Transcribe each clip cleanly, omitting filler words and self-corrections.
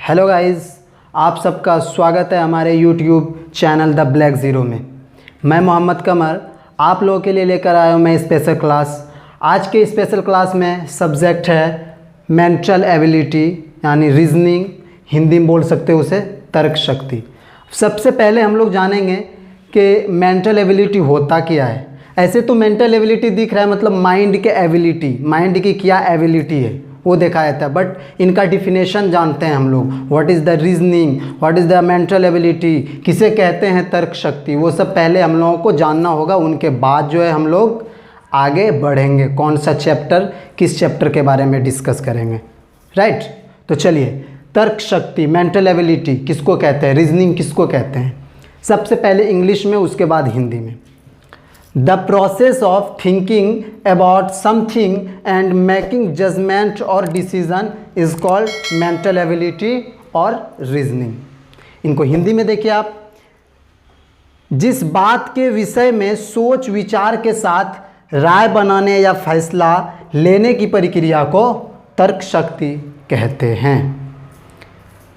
Hello guys, आप सबका स्वागत है हमारे YouTube channel the black zero में। मैं मोहम्मद कमर आप लोगों के लिए लेकर आया हूँ मैं स्पेशल क्लास। आज के स्पेशल क्लास में सब्जेक्ट है मेंटल एबिलिटी यानी रीजनिंग, हिंदी में बोल सकते हो उसे तर्क शक्ति। सबसे पहले हम लोग जानेंगे कि मेंटल एबिलिटी होता क्या है। ऐसे तो मेंटल एबिलिटी दिख रहा है मतलब माइंड के एबिलिटी, माइंड की क्या एबिलिटी है वो देखा जाता है, बट इनका डिफिनेशन जानते हैं हम लोग। What is the reasoning, what is the mental ability, किसे कहते हैं तर्क शक्ति, वो सब पहले हम लोगों को जानना होगा। उनके बाद जो है हम लोग आगे बढ़ेंगे, कौन सा चैप्टर किस चैप्टर के बारे में डिस्कस करेंगे, राइट। तो चलिए, तर्क शक्ति मेंटल एबिलिटी किसको कहते हैं, रीजनिंग किसको कहते हैं। सबसे पहले इंग्लिश में, उसके बाद हिंदी में। The process of thinking about something and making judgment or decision is called mental ability और reasoning। इनको हिंदी में देखिए आप। जिस बात के विषय में सोच विचार के साथ राय बनाने या फैसला लेने की प्रक्रिया को तर्क शक्ति कहते हैं।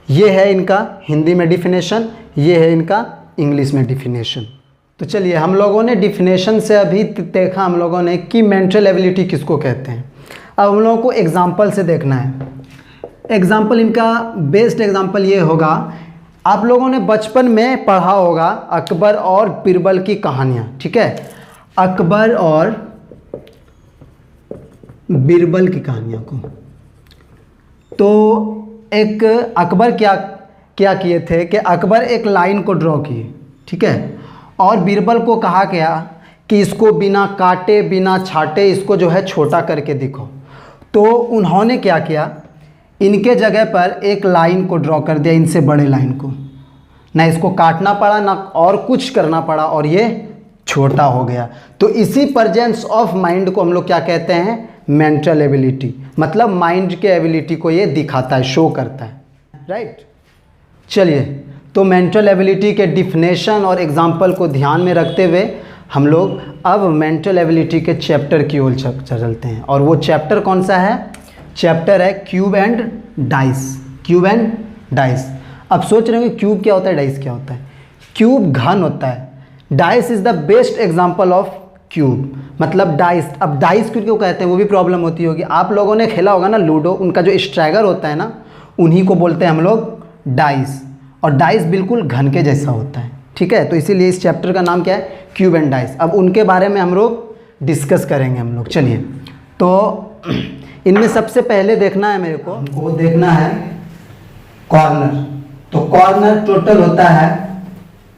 ये है इनका हिंदी में डिफिनेशन, ये है इनका इंग्लिश में डिफिनेशन। तो चलिए, हम लोगों ने डिफिनेशन से अभी देखा हम लोगों ने कि मेंटल एबिलिटी किसको कहते हैं। अब हम लोगों को एग्जाम्पल से देखना है। एग्जाम्पल, इनका बेस्ट एग्जाम्पल ये होगा, आप लोगों ने बचपन में पढ़ा होगा अकबर और बीरबल की कहानियाँ, ठीक है। अकबर और बीरबल की कहानियों को, तो एक अकबर क्या किए थे कि अकबर एक लाइन को ड्रॉ किए, ठीक है, और बीरबल को कहा गया कि इसको बिना काटे बिना छाटे इसको जो है छोटा करके दिखो। तो उन्होंने क्या किया, इनके जगह पर एक लाइन को ड्रॉ कर दिया, इनसे बड़े लाइन को, ना इसको काटना पड़ा ना और कुछ करना पड़ा, और ये छोटा हो गया। तो इसी प्रेजेंस ऑफ माइंड को हम लोग क्या कहते हैं, मेंटल एबिलिटी। मतलब माइंड के एबिलिटी को ये दिखाता है, शो करता है, राइट। चलिए, तो मेंटल एबिलिटी के डिफिनेशन और एग्जाम्पल को ध्यान में रखते हुए हम लोग अब मेंटल एबिलिटी के चैप्टर की ओर चलते हैं। और वो चैप्टर कौन सा है, चैप्टर है cube and dice. Cube and dice. अब सोच रहे हो क्यूब क्या होता है, डाइस क्या होता है। क्यूब घन होता है, dice is the best example of cube. मतलब डाइस, अब डाइस क्यों कहते हैं वो भी प्रॉब्लम होती होगी। आप लोगों ने खेला होगा ना लूडो, उनका जो स्ट्राइगर होता है ना, उन्हीं को बोलते हैं हम लोग डाइस। और डाइस बिल्कुल घन के जैसा होता है, ठीक है। तो इसीलिए इस चैप्टर का नाम क्या है, क्यूब एंड डाइस। अब उनके बारे में हम लोग डिस्कस करेंगे हम लोग। चलिए, तो इनमें सबसे पहले देखना है मेरे को, वो देखना है कॉर्नर। तो कॉर्नर टोटल होता है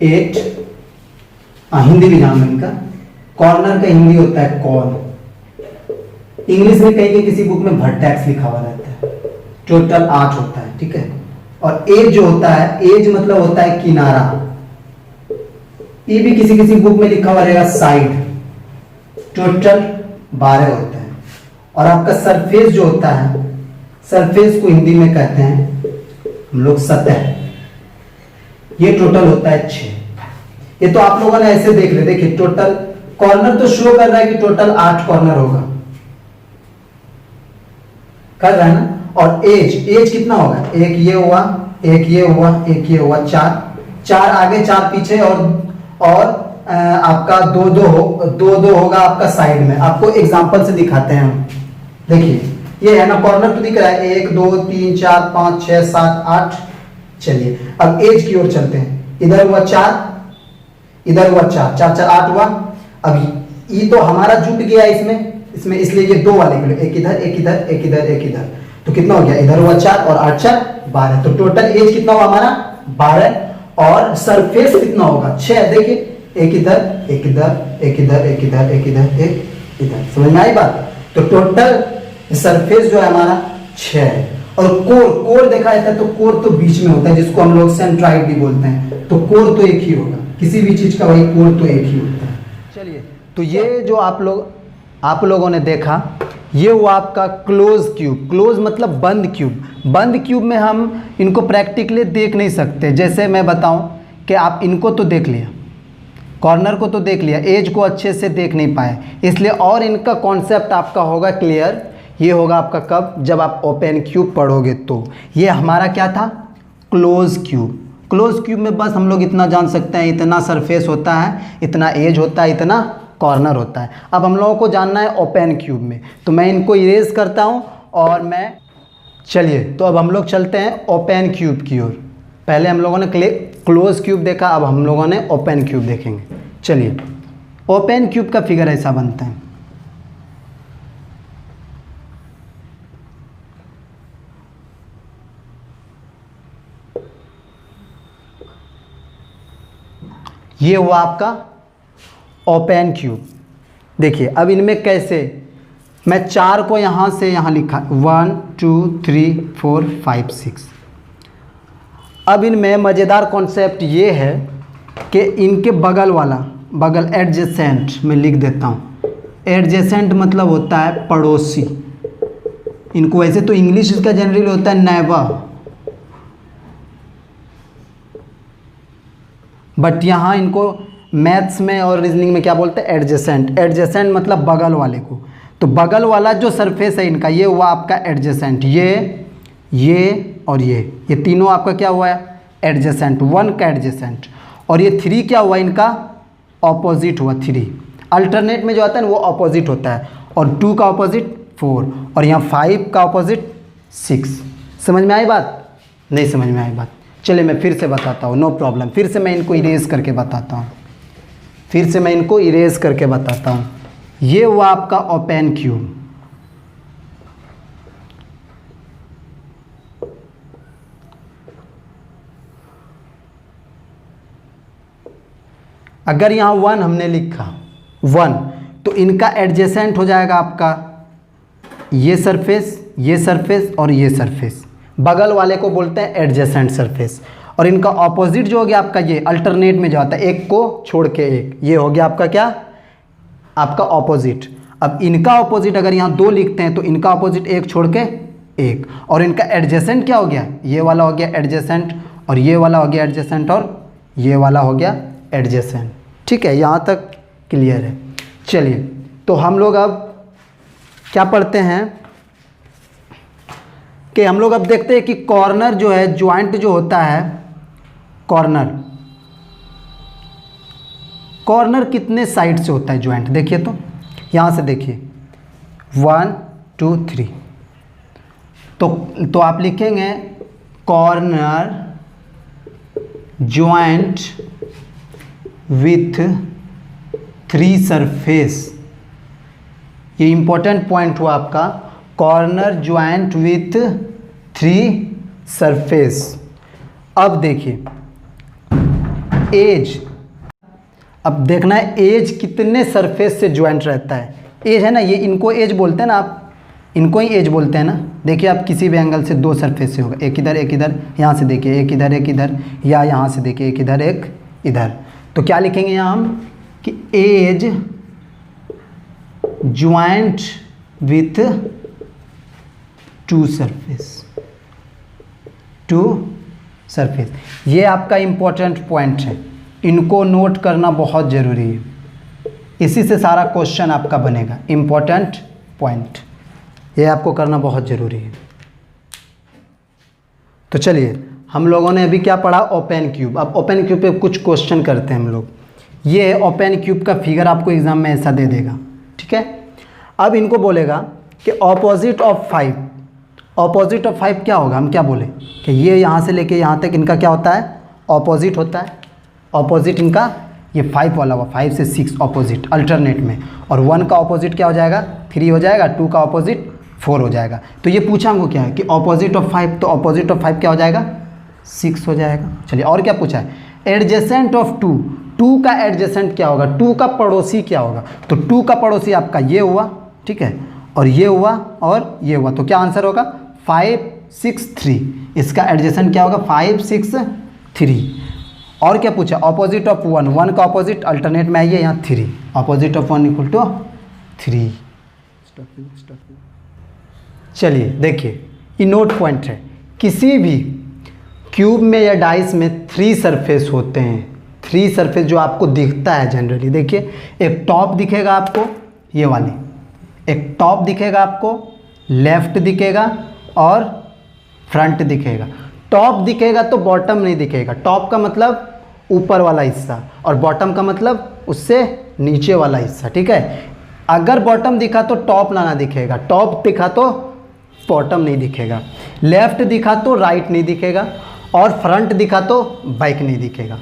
8। हिंदी भी नाम है इनका। कॉर्नर का हिंदी होता है कॉर्न। इंग्लिश में कहीं किसी बुक में वर्टेक्स लिखा हुआ रहता है। टोटल 8 होता है, ठीक है। और एज जो होता है, एज मतलब होता है किनारा। ये भी किसी किसी बुक में लिखा हुआ रहेगा साइड। टोटल 12 होता है। और आपका सरफेस जो होता है, सरफेस को हिंदी में कहते हैं हम लोग सतह। ये टोटल होता है 6। ये तो आप लोगों ने ऐसे देख ले, देखिए टोटल कॉर्नर तो शो कर रहा है कि टोटल 8 कॉर्नर होगा, कर रहा है ना। और एज कितना होगा, एक ये हुआ, एक ये हुआ, एक ये हुआ, 4 आगे 4 पीछे, और आपका 2 होगा आपका साइड में। आपको एग्जांपल से दिखाते हैं हम। देखिए ये है ना, कॉर्नर तो दिख रहा है, 1 2 3 4 5 6 7 8। चलिए अब एज की ओर चलते हैं। इधर हुआ 4, इधर हुआ 4, 4 4 8 हुआ। अब ये तो हमारा जुट गया इसमें, इसलिए ये 2 वाले के लिए, एक इधर एक इधर एक इधर एक इधर, तो कितना हो गया, इधर हुआ 4 और 8 4 12। तो टोटल एज कितना हुआ हमारा 12। और सरफेस कितना होगा 6। देखिए एक इधर एक इधर एक इधर एक इधर एक इधर एक इधर, समझ में आई बात। तो टोटल सरफेस जो है हमारा 6 है। और कोर देखा जाता है तो कोर तो बीच में होता है, जिसको हम लोग सेंट्राइड भी बोलते हैं। तो कोर तो एक ही होगा, किसी भी चीज का भाई कोर तो एक ही होता है। चलिए, तो ये जो आप लोगों ने देखा, ये हुआ आपका क्लोज क्यूब। क्लोज मतलब बंद क्यूब। बंद क्यूब में हम इनको प्रैक्टिकली देख नहीं सकते। जैसे मैं बताऊं कि आप इनको तो देख लिया, कॉर्नर को तो देख लिया, एज को अच्छे से देख नहीं पाए, इसलिए और इनका कॉन्सेप्ट आपका होगा क्लियर ये होगा आपका कब, जब आप ओपन क्यूब पढ़ोगे। तो ये हमारा क्या था, क्लोज क्यूब। क्लोज क्यूब में बस हम लोग इतना जान सकते हैं, इतना सरफेस होता है, इतना एज होता है, इतना कॉर्नर होता है। अब हम लोगों को जानना है ओपन क्यूब में, तो मैं इनको इरेज करता हूँ और मैं, चलिए तो अब हम लोग चलते हैं ओपन क्यूब की ओर। पहले हम लोगों ने क्लोज क्यूब देखा, अब हम लोगों ने ओपन क्यूब देखेंगे। चलिए, ओपन क्यूब का फिगर ऐसा बनता है। ये हुआ आपका ओपन क्यूब। देखिए अब इनमें कैसे, मैं 4 को यहाँ से यहाँ लिखा 1 2 3 4 5 6। अब इनमें मज़ेदार कॉन्सेप्ट ये है कि इनके बगल वाला, बगल एडजेसेंट में लिख देता हूँ। एडजेसेंट मतलब होता है पड़ोसी। इनको वैसे तो इंग्लिश इसका जनरली होता है नेबर, बट यहाँ इनको मैथ्स में और रीजनिंग में क्या बोलते हैं, एडजेसेंट। एडजेसेंट मतलब बगल वाले को। तो बगल वाला जो सरफेस है इनका, ये हुआ आपका एडजेसेंट। ये और ये तीनों आपका क्या हुआ है, एडजेसेंट। 1 का एडजेसेंट। और ये 3 क्या हुआ, इनका ऑपोजिट हुआ। 3 अल्टरनेट में जो आता है ना वो ऑपोजिट होता है, और 2 का ऑपोजिट 4, और यहाँ 5 का ऑपोजिट 6। समझ में आई बात? नहीं समझ में आई बात? चलिए मैं फिर से बताता हूँ, नो प्रॉब्लम। फिर से मैं इनको इरेज करके बताता हूँ, ये हुआ आपका ओपन क्यूब। अगर यहाँ 1 हमने लिखा 1, तो इनका एडजेसेंट हो जाएगा आपका ये सरफेस और ये सरफेस। बगल वाले को बोलते हैं एडजेसेंट सरफेस। और इनका ऑपोजिट जो हो गया आपका, ये अल्टरनेट में जो आता है, एक को छोड़ के एक, ये हो गया आपका क्या, आपका ऑपोजिट। अब इनका ऑपोजिट अगर यहाँ 2 लिखते हैं तो इनका ऑपोजिट एक छोड़ के एक, और इनका एडजेसेंट क्या हो गया, ये वाला हो गया एडजेसेंट, और ये वाला हो गया एडजेसेंट, और ये वाला हो गया एडजेसेंट। ठीक है, यहाँ तक क्लियर है। चलिए तो हम लोग अब क्या पढ़ते हैं कि हम लोग अब देखते हैं कि कॉर्नर जो है, ज्वाइंट जो होता है, कॉर्नर कितने साइड से होता है ज्वाइंट। देखिए तो यहाँ से देखिए 1 2 3, तो आप लिखेंगे कॉर्नर ज्वाइंट विथ 3 सरफेस। ये इंपॉर्टेंट पॉइंट हुआ आपका, कॉर्नर ज्वाइंट विथ 3 सरफेस। अब देखिए एज, अब देखना है एज कितने सरफेस से ज्वाइंट रहता है। एज है ना, ये इनको एज बोलते हैं ना, आप इनको ही एज बोलते हैं ना। देखिए आप किसी भी एंगल से 2 सरफेस से होगा, एक इधर, यहाँ से देखिए एक इधर, या यहाँ से देखिए एक इधर। तो क्या लिखेंगे यहाँ हम कि एज ज्वाइंट विथ 2 सरफेस। ये आपका इम्पोर्टेंट पॉइंट है, इनको नोट करना बहुत ज़रूरी है, इसी से सारा क्वेश्चन आपका बनेगा। इम्पोर्टेंट पॉइंट ये आपको करना बहुत ज़रूरी है। तो चलिए हम लोगों ने अभी क्या पढ़ा, ओपन क्यूब। अब ओपन क्यूब पे कुछ क्वेश्चन करते हैं हम लोग। ये ओपन क्यूब का फिगर आपको एग्जाम में ऐसा दे देगा, ठीक है। अब इनको बोलेगा कि ऑपोजिट ऑफ 5 क्या होगा। हम क्या बोले कि ये यहाँ से लेके यहाँ तक इनका क्या होता है, ऑपोजिट होता है। ऑपोजिट इनका ये 5 वाला हुआ, 5 से 6 ऑपोजिट अल्टरनेट में, और 1 का ऑपोजिट क्या हो जाएगा, 3 हो जाएगा, 2 का ऑपोजिट 4 हो जाएगा। तो ये पूछा हमको क्या है कि ऑपोजिट ऑफ 5, तो ऑपोजिट ऑफ 5 क्या हो जाएगा, 6 हो जाएगा। चलिए और क्या पूछा है, एडजेसेंट ऑफ 2 का एडजेसेंट क्या होगा, 2 का पड़ोसी क्या होगा। तो 2 का पड़ोसी आपका ये हुआ, ठीक है, और ये हुआ और ये हुआ। तो क्या आंसर होगा 5 6 3। इसका एडजेसेंट क्या होगा 5 6 3। और क्या पूछा, ऑपोजिट ऑफ 1 का ऑपोजिट अल्टरनेट में आइए यहाँ 3, ऑपोजिट ऑफ 1 इक्वल टू 3। चलिए देखिए ये नोट पॉइंट है, किसी भी क्यूब में या डाइस में 3 सरफेस होते हैं। 3 सरफेस जो आपको दिखता है जनरली, देखिए एक टॉप दिखेगा आपको, ये वाली एक टॉप दिखेगा आपको, लेफ्ट दिखेगा और फ्रंट दिखेगा। टॉप दिखेगा तो बॉटम नहीं दिखेगा। टॉप का मतलब ऊपर वाला हिस्सा और बॉटम का मतलब उससे नीचे वाला हिस्सा, ठीक है। अगर बॉटम दिखा तो टॉप ना दिखेगा, टॉप दिखा तो बॉटम नहीं दिखेगा, लेफ्ट दिखा तो राइट नहीं दिखेगा और फ्रंट दिखा तो बैक नहीं दिखेगा।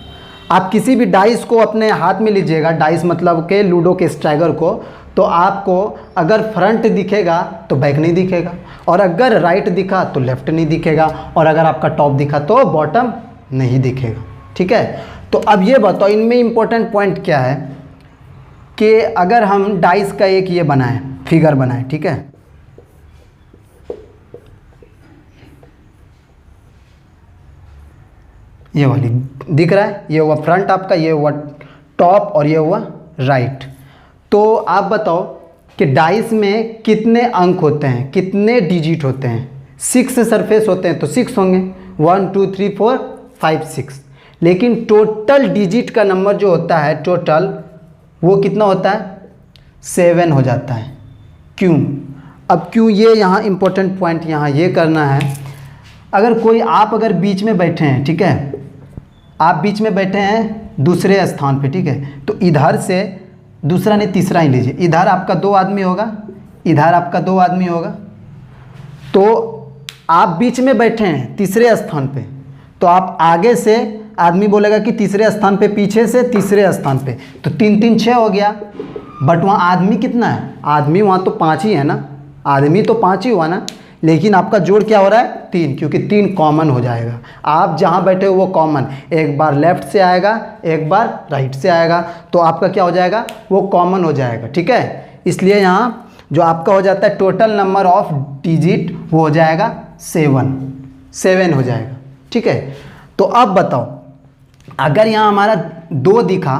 आप किसी भी डाइस को अपने हाथ में लीजिएगा, डाइस मतलब के लूडो के स्ट्राइगर को, तो आपको अगर फ्रंट दिखेगा तो बैक नहीं दिखेगा और अगर राइट दिखा तो लेफ्ट नहीं दिखेगा और अगर आपका टॉप दिखा तो बॉटम नहीं दिखेगा, ठीक है। तो अब ये बताओ इनमें इम्पोर्टेंट पॉइंट क्या है कि अगर हम डाइस का एक ये बनाएं, फिगर बनाएं, ठीक है, ये वाली दिख रहा है, ये हुआ फ्रंट आपका, ये हुआ टॉप और ये हुआ राइट। तो आप बताओ कि डाइस में कितने अंक होते हैं, कितने डिजिट होते हैं? 6 सरफेस होते हैं तो 6 होंगे, 1 2 3 4 5 6। लेकिन टोटल डिजिट का नंबर जो होता है टोटल, वो कितना होता है? 7 हो जाता है। क्यों? अब क्यों, ये यहाँ इम्पोर्टेंट पॉइंट यहाँ ये करना है। अगर कोई आप अगर बीच में बैठे हैं, ठीक है, आप बीच में बैठे हैं दूसरे स्थान पे, ठीक है, तो इधर से दूसरा नहीं तीसरा ही लीजिए, इधर आपका 2 आदमी होगा, इधर आपका 2 आदमी होगा, तो आप बीच में बैठे हैं तीसरे स्थान पे, तो आप आगे से आदमी बोलेगा कि तीसरे स्थान पे, पीछे से तीसरे स्थान पे, तो 3 3 6 हो गया। बट वहाँ आदमी कितना है? आदमी वहाँ तो 5 ही है ना, आदमी तो 5 ही हुआ ना, लेकिन आपका जोड़ क्या हो रहा है? 3, क्योंकि 3 कॉमन हो जाएगा। आप जहाँ बैठे हो वो कॉमन, एक बार लेफ्ट से आएगा, एक बार राइट से आएगा, तो आपका क्या हो जाएगा? वो कॉमन हो जाएगा, ठीक है। इसलिए यहाँ जो आपका हो जाता है टोटल नंबर ऑफ डिजिट वो हो जाएगा 7 हो जाएगा, ठीक है। तो अब बताओ अगर यहाँ हमारा 2 दिखा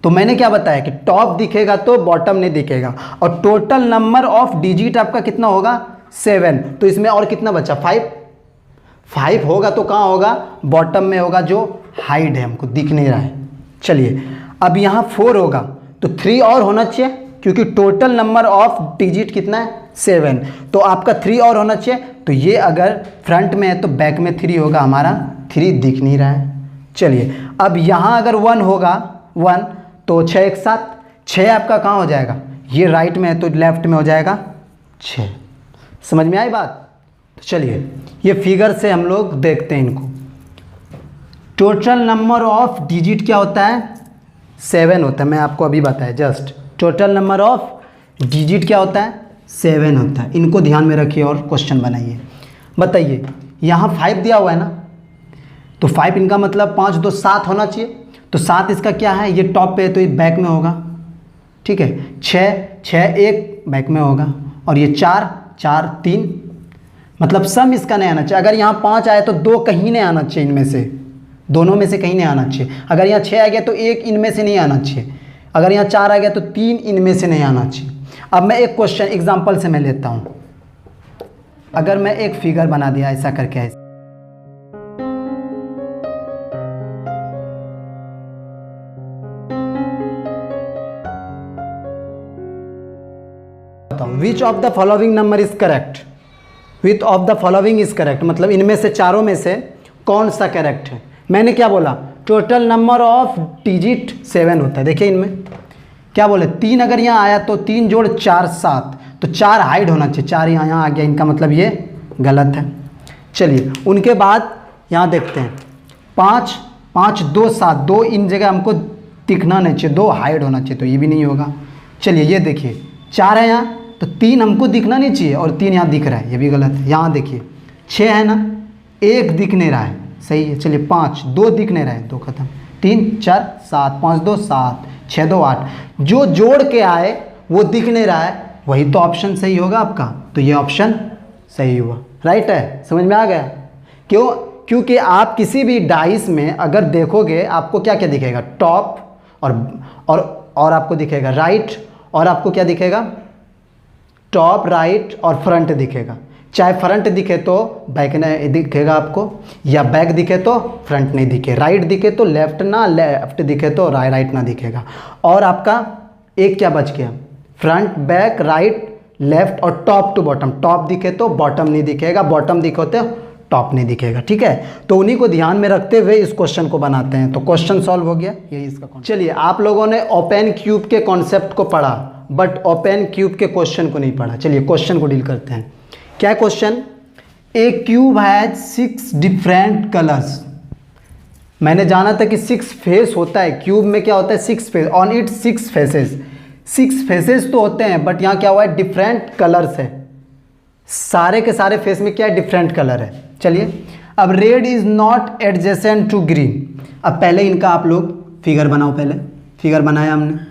तो मैंने क्या बताया कि टॉप दिखेगा तो बॉटम नहीं दिखेगा और टोटल नंबर ऑफ डिजिट आपका कितना होगा? 7। तो इसमें और कितना बचा? 5 होगा तो कहाँ होगा? बॉटम में होगा, जो हाइड है, हमको दिख नहीं रहा है। चलिए अब यहाँ 4 होगा तो 3 और होना चाहिए, क्योंकि टोटल नंबर ऑफ डिजिट कितना है? 7। तो आपका 3 और होना चाहिए। तो ये अगर फ्रंट में है तो बैक में 3 होगा, हमारा 3 दिख नहीं रहा है। चलिए अब यहाँ अगर 1 होगा, 1 तो 6 एक साथ 6 आपका कहाँ हो जाएगा? ये राइट में है तो लेफ्ट में हो जाएगा 6। समझ में आई बात? तो चलिए ये फिगर से हम लोग देखते हैं इनको। टोटल नंबर ऑफ डिजिट क्या होता है? 7 होता है। मैं आपको अभी बताया just, total number of digit क्या होता है? 7 होता है। इनको ध्यान में रखिए और क्वेश्चन बनाइए। बताइए यहाँ 5 दिया हुआ है ना, तो 5 इनका मतलब 5 2 7 होना चाहिए। तो 7 इसका क्या है? ये टॉप पे है तो ये बैक में होगा, ठीक है। 6 1 बैक में होगा और ये 4 4 3, मतलब सम इसका नहीं आना चाहिए। अगर यहाँ 5 आए तो 2 कहीं नहीं आना चाहिए, इनमें से दोनों में से कहीं नहीं आना चाहिए। अगर यहाँ 6 आ गया तो 1 इनमें से नहीं आना चाहिए। अगर यहाँ 4 आ गया तो 3 इनमें से नहीं आना चाहिए। अब मैं एक क्वेश्चन एग्जाम्पल से मैं लेता हूँ। अगर मैं एक फिगर बना दिया ऐसा करके, ऐसा which of the following number is correct? Which of the following is correct मतलब इनमें से चारों में से कौन सा करेक्ट है? मैंने क्या बोला? टोटल नंबर ऑफ डिजिट 7 होता है। देखिए इनमें क्या बोले? 3 अगर यहाँ आया तो 3 जोड़ 4 7, तो 4 हाइड होना चाहिए, 4 यहाँ आ गया, इनका मतलब ये गलत है। चलिए उनके बाद यहाँ देखते हैं 5 5 2 7, 2 इन जगह हमको दिखना नहीं चाहिए, 2 हाइड होना चाहिए, तो ये भी नहीं होगा। चलिए ये देखिए 4 है यहाँ तो 3 हमको दिखना नहीं चाहिए और 3 यहाँ दिख रहा है, ये भी गलत है। यहाँ देखिए 6 है ना, 1 दिख नहीं रहा है, सही है। चलिए 5 2 दिख नहीं रहा है, 2 खत्म। 3 4 7 5 2 7 6 2 8, जो जोड़ के आए वो दिख नहीं रहा है, वही तो ऑप्शन सही होगा आपका। तो ये ऑप्शन सही हुआ, राइट है। समझ में आ गया? क्यों? क्योंकि आप किसी भी डाइस में अगर देखोगे आपको क्या क्या दिखेगा? टॉप और आपको दिखेगा राइट, और आपको क्या दिखेगा? टॉप राइट और फ्रंट दिखेगा। चाहे फ्रंट दिखे तो बैक नहीं दिखेगा आपको, या बैक दिखे तो फ्रंट नहीं दिखे, राइट दिखे तो लेफ्ट ना, लेफ्ट दिखे तो राइट ना दिखेगा। और आपका एक क्या बच गया? फ्रंट बैक राइट लेफ्ट और टॉप टू बॉटम। टॉप दिखे तो बॉटम नहीं दिखेगा, बॉटम दिखे तो टॉप नहीं दिखेगा। ठीक है, तो उन्हीं को ध्यान में रखते हुए इस क्वेश्चन को बनाते हैं। तो क्वेश्चन सॉल्व हो गया, यही इसका कॉन्सेप्ट। चलिए, आप लोगों ने ओपन क्यूब के कॉन्सेप्ट को पढ़ा बट ओपन क्यूब के क्वेश्चन को नहीं पढ़ा। चलिए क्वेश्चन को डील करते हैं। क्या question? A cube has 6 different colours. मैंने जाना था कि 6 फेस होता है, क्यूब में क्या होता है? 6 face, on it 6 faces. 6 faces तो होते हैं बट यहाँ क्या हुआ है? डिफरेंट कलर्स है। सारे के सारे फेस में क्या है? डिफरेंट कलर है। चलिए, अब red is not adjacent to green. अब पहले इनका आप लोग फिगर बनाओ। पहले फिगर बनाया हमने,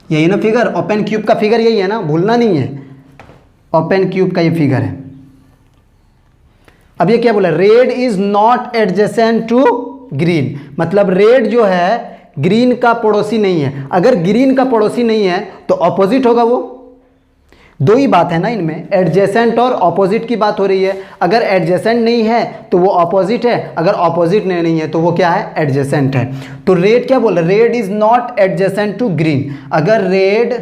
यही ना फिगर? ओपन क्यूब का फिगर यही है ना, भूलना नहीं है। ओपन क्यूब का ये फिगर है। अब ये क्या बोला? Red is not adjacent to green, मतलब रेड जो है ग्रीन का पड़ोसी नहीं है। अगर ग्रीन का पड़ोसी नहीं है तो ऑपोजिट होगा वो। दो ही बात है ना इनमें, एडजेसेंट और ऑपोजिट की बात हो रही है। अगर एडजेसेंट नहीं है तो वो ऑपोजिट है, अगर ऑपोजिट नहीं है तो वो क्या है? एडजेसेंट है। तो रेड क्या बोल रहा है? Red is not adjacent to green. अगर रेड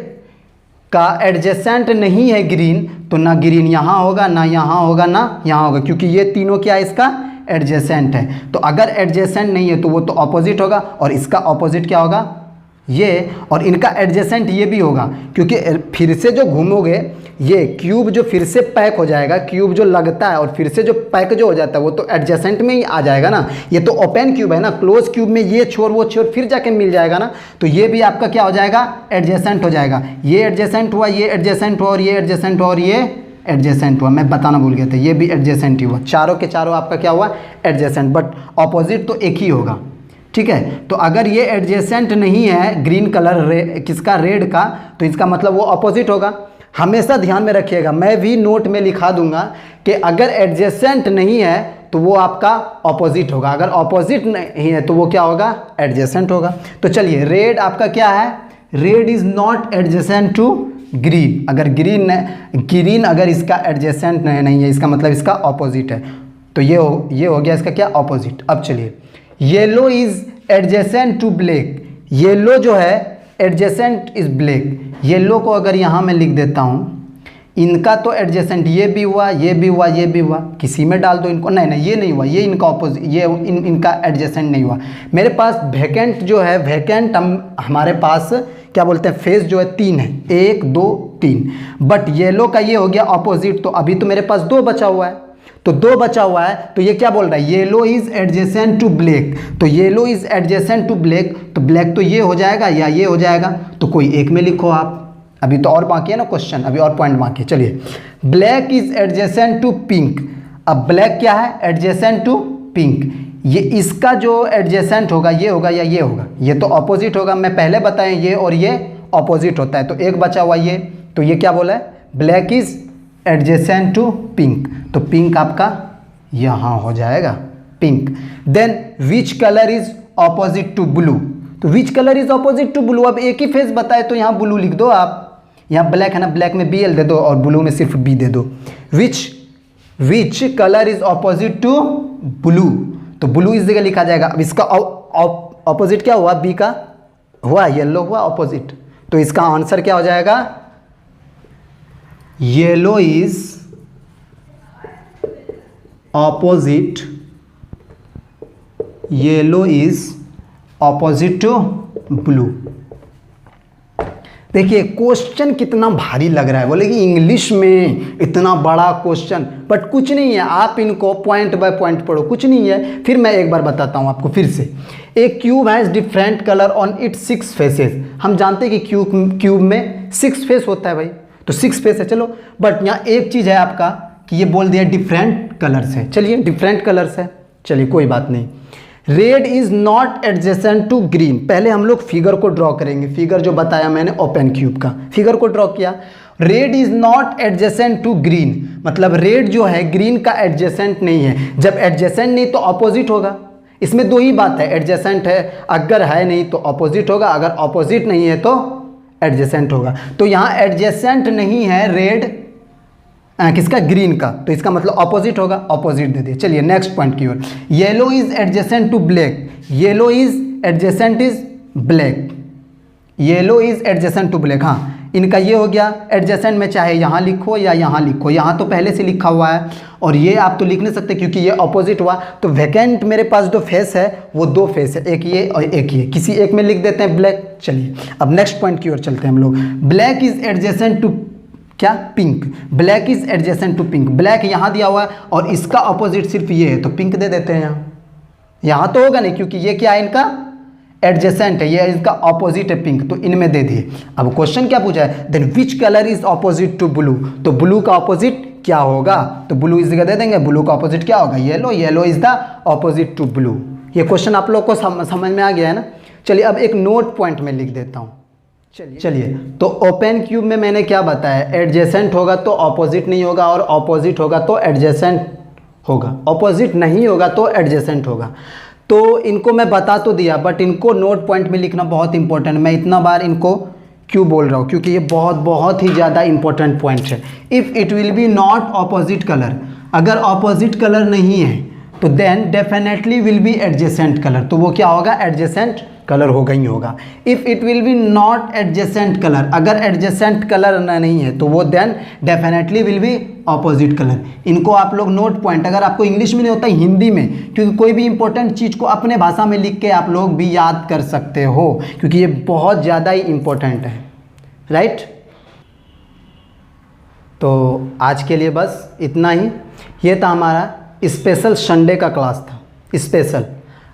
का एडजेसेंट नहीं है ग्रीन तो ना ग्रीन यहाँ होगा, ना यहाँ होगा, ना यहाँ होगा, क्योंकि ये तीनों क्या है? इसका एडजेसेंट है। तो अगर एडजेसेंट नहीं है तो वो तो ऑपोजिट होगा, और इसका ऑपोजिट क्या होगा? ये। और इनका एडजेसेंट ये भी होगा, क्योंकि फिर से जो घूमोगे ये क्यूब जो फिर से पैक हो जाएगा, क्यूब जो लगता है और फिर से जो पैक जो हो जाता है वो तो एडजेसेंट में ही आ जाएगा ना। ये तो ओपन क्यूब है ना, क्लोज क्यूब में ये छोर वो छोर फिर जाके मिल जाएगा ना। तो ये भी आपका क्या हो जाएगा? एडजेसेंट हो जाएगा। ये एडजेसेंट हुआ, ये एडजेसेंट हुआ, और ये एडजेसेंट हुआ, और ये एडजेसेंट हुआ। मैं बताना भूल गया था, ये भी एडजेसेंट ही हुआ। चारों के चारों आपका क्या हुआ? एडजेसेंट। बट ऑपोजिट तो एक ही होगा। ठीक है, तो अगर ये एडजेसेंट नहीं है ग्रीन कलर किसका? रेड का, तो इसका मतलब वो ऑपोजिट होगा। हमेशा ध्यान में रखिएगा, मैं भी नोट में लिखा दूंगा कि अगर एडजेसेंट नहीं है तो वो आपका ऑपोजिट होगा, अगर ऑपोजिट नहीं है तो वो क्या होगा? एडजेसेंट होगा। तो चलिए, रेड आपका क्या है? Red is not adjacent to green. अगर ग्रीन अगर इसका एडजेसेंट नहीं है, इसका मतलब इसका ऑपोजिट है। तो ये हो गया इसका क्या? ऑपोजिट। अब चलिए, yellow is adjacent to black. Yellow जो है एडजेसेंट इज ब्लैक। येलो को अगर यहाँ मैं लिख देता हूँ, इनका तो एडजेसेंट ये भी हुआ, ये भी हुआ, ये भी हुआ, किसी में डाल दो इनको। नहीं, ये नहीं हुआ, ये इनका ऑपोजिट, ये इनका एडजेसेंट नहीं हुआ। मेरे पास वैकेंट जो है, वैकेंट हमारे पास क्या बोलते हैं? फेस जो है 3 है, 1 2 3। बट येलो का ये हो गया ऑपोजिट, तो अभी तो मेरे पास 2 बचा हुआ है। तो 2 बचा हुआ है, तो ये क्या बोल रहा है? Yellow is adjacent to black. तो yellow is adjacent to black, तो ब्लैक तो ये हो जाएगा या ये हो जाएगा, तो कोई एक में लिखो आप। अभी तो और बाकी है ना क्वेश्चन, अभी और पॉइंट बाकी है। चलिए, black is adjacent to pink. अब ब्लैक क्या है? Adjacent to pink. ये इसका जो एडजेसेंट होगा ये होगा या ये होगा? ये तो ऑपोजिट होगा। मैं पहले बताएं, ये और ये ऑपोजिट होता है। तो एक बचा हुआ ये, तो ये क्या बोला है? Black is adjacent to pink. तो पिंक आपका यहाँ हो जाएगा, pink. Then which colour is opposite to blue. तो which colour is opposite to blue. अब एक ही फेस बताए तो यहाँ ब्लू लिख दो आप। यहाँ ब्लैक है ना, ब्लैक में BL दे दो और ब्लू में सिर्फ B दे दो। Which colour is opposite to blue. तो ब्लू इस जगह लिखा जाएगा। अब इसका ऑपोजिट क्या हुआ? B का हुआ, येलो हुआ ऑपोजिट। तो इसका आंसर क्या हो जाएगा? Yellow is opposite, yellow is opposite to blue. देखिए क्वेश्चन कितना भारी लग रहा है, बोले कि इंग्लिश में इतना बड़ा क्वेश्चन, बट कुछ नहीं है। आप इनको पॉइंट बाय पॉइंट पढ़ो, कुछ नहीं है। फिर मैं एक बार बताता हूँ आपको फिर से। एक cube has different colour on it's 6 faces. हम जानते हैं कि क्यूब में 6 फेस होता है भाई, तो 6 फेस है। चलो, बट यहाँ एक चीज़ है आपका कि ये बोल दिया डिफरेंट कलर्स है। चलिए, डिफरेंट कलर्स है, चलिए कोई बात नहीं। Red is not adjacent to green. पहले हम लोग फिगर को ड्रॉ करेंगे। फिगर जो बताया मैंने ओपन क्यूब का, फिगर को ड्रॉ किया। Red is not adjacent to green, मतलब रेड जो है ग्रीन का एडजेसेंट नहीं है। जब एडजेसेंट नहीं तो ऑपोजिट होगा। इसमें 2 ही बात है, एडजेसेंट है, अगर है नहीं तो ऑपोजिट होगा, अगर ऑपोजिट नहीं है तो एडजेसेंट होगा। तो यहाँ एडजेसेंट नहीं है रेड किसका? ग्रीन का, तो इसका मतलब ऑपोजिट होगा, ऑपोजिट दे दिए। चलिए नेक्स्ट पॉइंट की ओर। Yellow is adjacent to black. Yellow is adjacent is black. Yellow is adjacent to black. हाँ, इनका ये हो गया एडजेसेंट में, चाहे यहाँ लिखो या यहाँ लिखो, यहाँ तो पहले से लिखा हुआ है और ये आप तो लिख नहीं सकते क्योंकि ये ऑपोजिट हुआ। तो वैकेंट मेरे पास जो फेस है वो 2 फेस है, एक ये और एक ये, किसी एक में लिख देते हैं ब्लैक। चलिए अब नेक्स्ट पॉइंट की ओर चलते हैं हम लोग। ब्लैक इज एडजेसेंट टू क्या, pink. Black is adjacent to pink, black यहाँ दिया हुआ है और इसका ऑपोजिट सिर्फ ये है, तो पिंक दे देते हैं। यहाँ तो होगा नहीं क्योंकि ये क्या है, इनका एडजेसेंट है, ये इसका ऑपोजिट है पिंक, तो इनमें दे दिए। अब क्वेश्चन क्या पूछा है, then which colour is opposite to blue, तो ब्लू का ऑपोजिट क्या होगा, तो ब्लू इस जगह दे देंगे, ब्लू का ऑपोजिट क्या होगा, yellow, yellow is the opposite to blue. ये क्वेश्चन आप लोग को समझ में आ गया है ना। चलिए अब एक नोट पॉइंट में लिख देता हूँ। चलिए तो ओपन क्यूब में मैंने क्या बताया, एडजेसेंट होगा तो ऑपोजिट नहीं होगा और ऑपोजिट होगा तो एडजेसेंट होगा, ऑपोजिट नहीं होगा तो एडजेसेंट होगा। तो इनको मैं बता तो दिया बट इनको नोट पॉइंट में लिखना बहुत इंपॉर्टेंट। मैं इतना बार इनको क्यों बोल रहा हूँ, क्योंकि ये बहुत ही ज़्यादा इंपॉर्टेंट पॉइंट है। If it will be not opposite colour, अगर ऑपोजिट कलर नहीं है तो then definitely will be adjacent colour, तो वो क्या होगा, एडजेसेंट कलर होगा ही होगा। If it will be not adjacent colour, अगर एडजेसेंट कलर नहीं है तो वो then definitely will be opposite colour. इनको आप लोग नोट पॉइंट, अगर आपको इंग्लिश में नहीं होता हिंदी में, क्योंकि कोई भी इंपॉर्टेंट चीज़ को अपने भाषा में लिख के आप लोग भी याद कर सकते हो, क्योंकि ये बहुत ज़्यादा ही इंपॉर्टेंट है, राइट। तो आज के लिए बस इतना ही। ये था हमारा स्पेशल संडे का क्लास था, स्पेशल।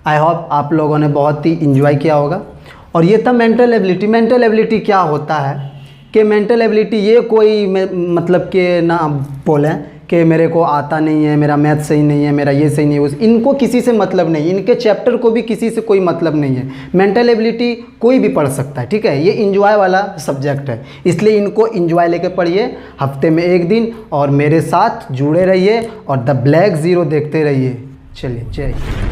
आई होप आप लोगों ने बहुत ही इंजॉय किया होगा। और ये था मेंटल एबिलिटी। मेंटल एबिलिटी क्या होता है कि मेंटल एबिलिटी ये कोई मतलब कि ना बोलें कि मेरे को आता नहीं है, मेरा मैथ सही नहीं है, मेरा ये सही नहीं है, इनको किसी से मतलब नहीं, इनके चैप्टर को भी किसी से कोई मतलब नहीं है। मेंटल एबिलिटी कोई भी पढ़ सकता है, ठीक है। ये इंजॉय वाला सब्जेक्ट है, इसलिए इनको इंजॉय लेके पढ़िए हफ्ते में 1 दिन, और मेरे साथ जुड़े रहिए और द ब्लैक ज़ीरो देखते रहिए। चलिए जय।